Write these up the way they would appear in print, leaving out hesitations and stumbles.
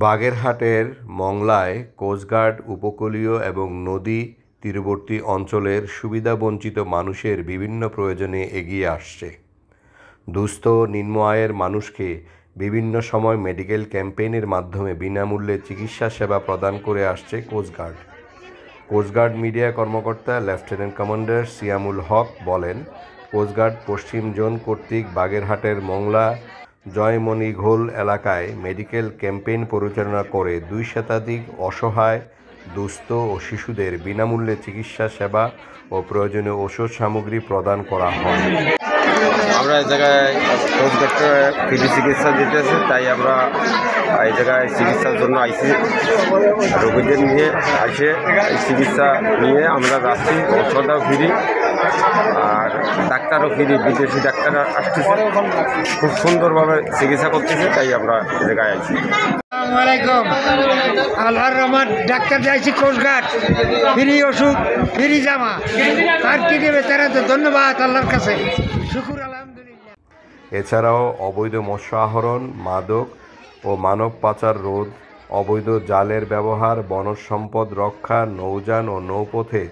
বাগেরহাটের মংলায় কোস্টগার্ড উপকূলীয় এবং নদী তীরবর্তী অঞ্চলের সুবিধাবঞ্চিত মানুষের বিভিন্ন প্রয়োজনে এগিয়ে আসছে। দুস্থ নিম্ন আয়ের মানুষকে বিভিন্ন সময় মেডিকেল ক্যাম্পেইনের মাধ্যমে বিনামূল্যে চিকিৎসা সেবা প্রদান করে আসছে কোস্টগার্ড। কোস্টগার্ড মিডিয়া কর্মকর্তা লেফটেন্যান্ট কমান্ডার সিয়ামুল হক বলেন, কোস্টগার্ড পশ্চিম জোন কর্তৃক বাগেরহাটের মংলা জয়মণিঘোল এলাকায় মেডিকেল ক্যাম্পেইন পরিচালনা করে 2 শতাধিক অসহায়, দুস্থ ও শিশুদের বিনামূল্যে চিকিৎসা সেবা ও প্রয়োজনীয় ওষুধ সামগ্রী প্রদান করা হয়। আমরা এই জায়গায় কোস্টগার্ডে ফ্রি চিকিৎসা দিতেছে, তাই আমরা এই জায়গায় চিকিৎসার জন্য আইসি। রোগীদের নিয়ে আসে চিকিৎসা নিয়ে আমরা যাচ্ছি, ওষুধও ফ্রি আর ডাক্তারও ফ্রি। বিদেশি ডাক্তার আসতেছে, খুব সুন্দরভাবে চিকিৎসা করতেছে, তাই আমরা এই জায়গায় আইসি। আসসালামাইকুম। আল্লাহর রহমান ডাক্তার যাইছি কোস্টগার্ড, ফ্রি ওষুধ, ফ্রি জামা, আর কি দেবে তারা? তো ধন্যবাদ আল্লাহর কাছে, শুকুর আলহামদুলিল্লাহ। এছাড়াও অবৈধ মৎস্য আহরণ, মাদক ও মানব পাচার রোধ, অবৈধ জালের ব্যবহার, বনজ সম্পদ রক্ষা, নৌযান ও নৌপথে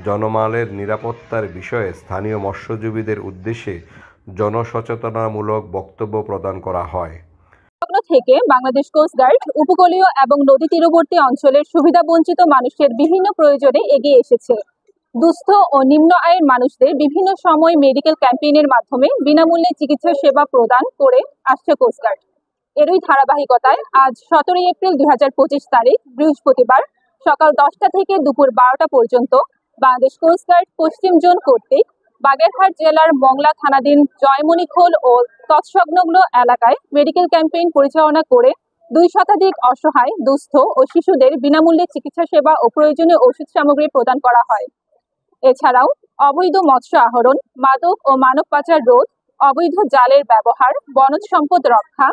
জনমালের নিরাপত্তার বিষয়ে স্থানীয় মৎস্যজীবীদের উদ্দেশ্যে জনসচেতনামূলক বক্তব্য প্রদান করা হয়। থেকে বাংলাদেশ কোস্টগার্ড উপকূলীয় এবং নদী তীরবর্তী অঞ্চলের সুবিধাবঞ্চিত মানুষের বিভিন্ন প্রয়োজনে এগিয়ে এসেছে। দুস্থ ও নিম্ন আয়ের মানুষদের বিভিন্ন সময় মেডিকেল ক্যাম্পেইনের মাধ্যমে বিনামূল্যে চিকিৎসা সেবা প্রদান করে আসছে কোস্টগার্ড। এরই ধারাবাহিকতায় আজ 17 এপ্রিল 2025 তারিখ বৃহস্পতিবার সকাল 10টা থেকে দুপুর 12টা পর্যন্ত বাংলাদেশ কোস্টগার্ড পশ্চিম জোন কর্তৃক বাগেরহাট জেলার মংলা থানাধীন জয়মণিখোল ও তৎসংলগ্ন এলাকায় মেডিকেল ক্যাম্পেইন পরিচালনা করে 2 শতাধিক অসহায়, দুস্থ ও শিশুদের বিনামূল্যে চিকিৎসা সেবা ও প্রয়োজনীয় ওষুধ সামগ্রী প্রদান করা হয়। এছাড়াও অবৈধ মৎস্য আহরণ, মাদক ও মানব পাচার রোধ, অবৈধ জালের ব্যবহার, বনজ সম্পদ রক্ষা,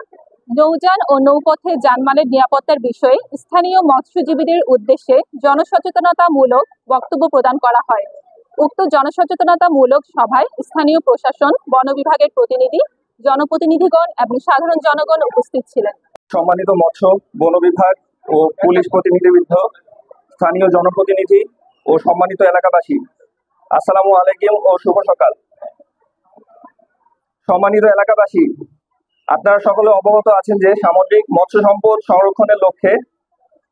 নৌযান ও নৌপথে যানমালের নিরাপত্তার বিষয়ে স্থানীয় মৎস্যজীবীদের উদ্দেশ্যে জনসচেতনতামূলক বক্তব্য প্রদান করা হয়। উক্ত জনসচেতনতামূলক সভায় স্থানীয় প্রশাসন, বন বিভাগের প্রতিনিধি, জনপ্রতিনিধিগণ এবং সাধারণ জনগণ উপস্থিত ছিলেন। সম্মানিত মৎস্য, বন বিভাগ ও পুলিশ প্রতিনিধিবৃন্দ, স্থানীয় জনপ্রতিনিধি ও সম্মানিত এলাকাবাসী, আসসালামু আলাইকুম ও শুভ সকাল। সম্মানিত এলাকাবাসী, আপনারা সকলে অবগত আছেন যে সামুদ্রিক মৎস্য সম্পদ সংরক্ষণের লক্ষ্যে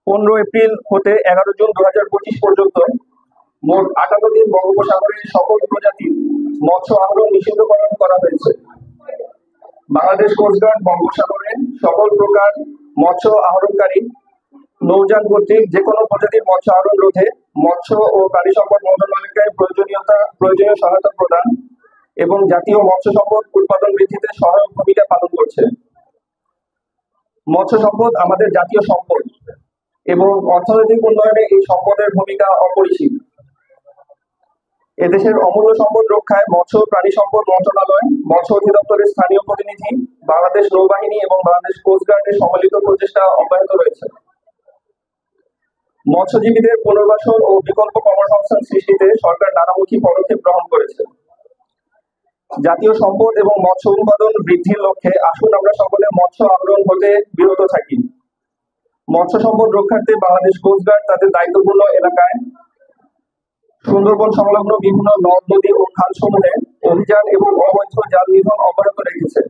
15 এপ্রিল হতে 11 জুন 2025 পর্যন্ত মোট 58 দিন বঙ্গোপসাগরের সকল প্রজাতির মৎস্য আহরণ নিষিদ্ধকরণ করা হয়েছে। বাংলাদেশ কোস্টগার্ড বঙ্গোপসাগরের সকল প্রকার মৎস্য আহরণকারী নৌযান কর্তৃক যে কোনো প্রজাতির মৎস্য আহরণ রোধে মৎস্য ও প্রাণী সম্পদ মন্ত্রণালয়কে প্রয়োজনীয় সহায়তা প্রদান এবং জাতীয় মৎস্য সম্পদ উৎপাদন বৃদ্ধিতে সহায়ক ভূমিকা পালন করছে। মৎস্য সম্পদ আমাদের জাতীয় সম্পদ এবং অর্থনৈতিক উন্নয়নে এই সম্পদের ভূমিকা অপরিসীম। এদেশের অমূল্য সম্পদ রক্ষায় মৎস্য প্রাণী সম্পদ মন্ত্রণালয়, মৎস্য অধিদপ্তরের স্থানীয় প্রতিনিধি, বাংলাদেশ নৌবাহিনী এবং বাংলাদেশ কোস্টগার্ডের সম্মিলিত প্রচেষ্টা অব্যাহত রয়েছে। মৎস্যজীবীদের পুনর্বাসন ও বিকল্প কর্মসংস্থান সৃষ্টিতে সরকার নানামুখী পদক্ষেপ গ্রহণ করেছে। জাতীয় সম্পদ এবং মৎস্য উৎপাদন বৃদ্ধির লক্ষ্যে আসুন আমরা সকলে মৎস্য আহরণ হতে বিরত থাকি। মৎস্য সম্পদ রক্ষার্থে বাংলাদেশ কোস্টগার্ড তাদের দায়িত্বপূর্ণ এলাকায় সুন্দরবন সংলগ্ন বিভিন্ন নদ নদী ও খালসমূহে অভিযান এবং অবৈধ জাল নিধন অব্যাহত রেখেছে।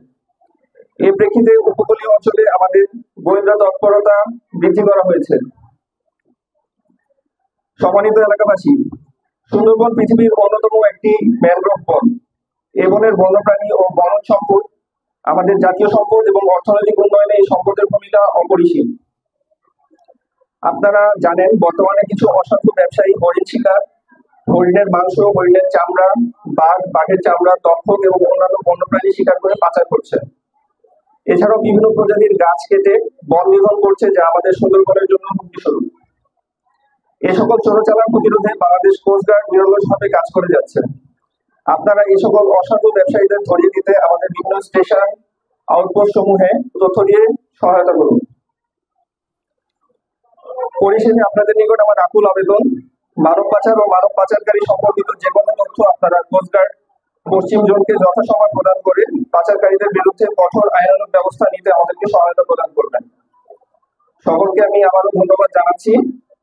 এর প্রেক্ষিতে উপকূলীয় অঞ্চলে আমাদের গোয়েন্দা তৎপরতা বৃদ্ধি করা হয়েছে। সম্মানিত এলাকাবাসী, সুন্দরবন পৃথিবীর অন্যতম একটি ম্যানগ্রোভ বন। এ বনের বন্যপ্রাণী ও বনজ সম্পদ আমাদের জাতীয় সম্পদ এবং অর্থনৈতিক উন্নয়নে এই সম্পদের ভূমিকা অপরিসীম। আপনারা জানেন, বর্তমানে কিছু অসাধু ব্যবসায়ী হরিণ শিকার, হরিণের মাংস, হরিণের চামড়া, বাঘের চামড়া, তক্ষক এবং অন্যান্য বন্যপ্রাণী শিকার করে পাচার করছে। এছাড়াও বিভিন্ন প্রজাতির গাছ কেটে বন নিধন করছে, যা আমাদের সুন্দরবনের জন্য হুমকিস্বরূপ। এ সকল চোরাচালান প্রতিরোধে বাংলাদেশ কোস্টগার্ড নিরলসভাবে কাজ করে যাচ্ছে। আপনারা এই সকল অসাধু ব্যবসায়ীদের ধরিয়ে দিতে আমাদের বিভিন্ন স্টেশন, আউটপোস্ট সমূহে তথ্য দিয়ে সহায়তা করুন। পরিশেষে আপনাদের নিকট আমার আকুল আবেদন, মানব পাচার ও মানব পাচারকারী সম্পর্কিত যে কোনো তথ্য আপনারা কোস্টগার্ড পশ্চিম জোনকে যথাসময় প্রদান করে পাচারকারীদের বিরুদ্ধে কঠোর আইনানুগ ব্যবস্থা নিতে আমাদেরকে সহায়তা প্রদান করবেন। সবাইকে আমি আবারও ধন্যবাদ জানাচ্ছি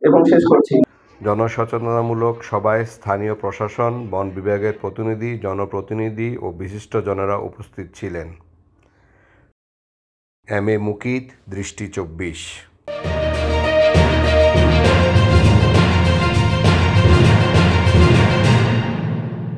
এবং শেষ করছি। জনসচেতনামূলক সভায় স্থানীয় প্রশাসন, বন বিভাগের প্রতিনিধি, জনপ্রতিনিধি ও বিশিষ্টজনেরা উপস্থিত ছিলেন। এম এ মুকিত, দৃষ্টি 24।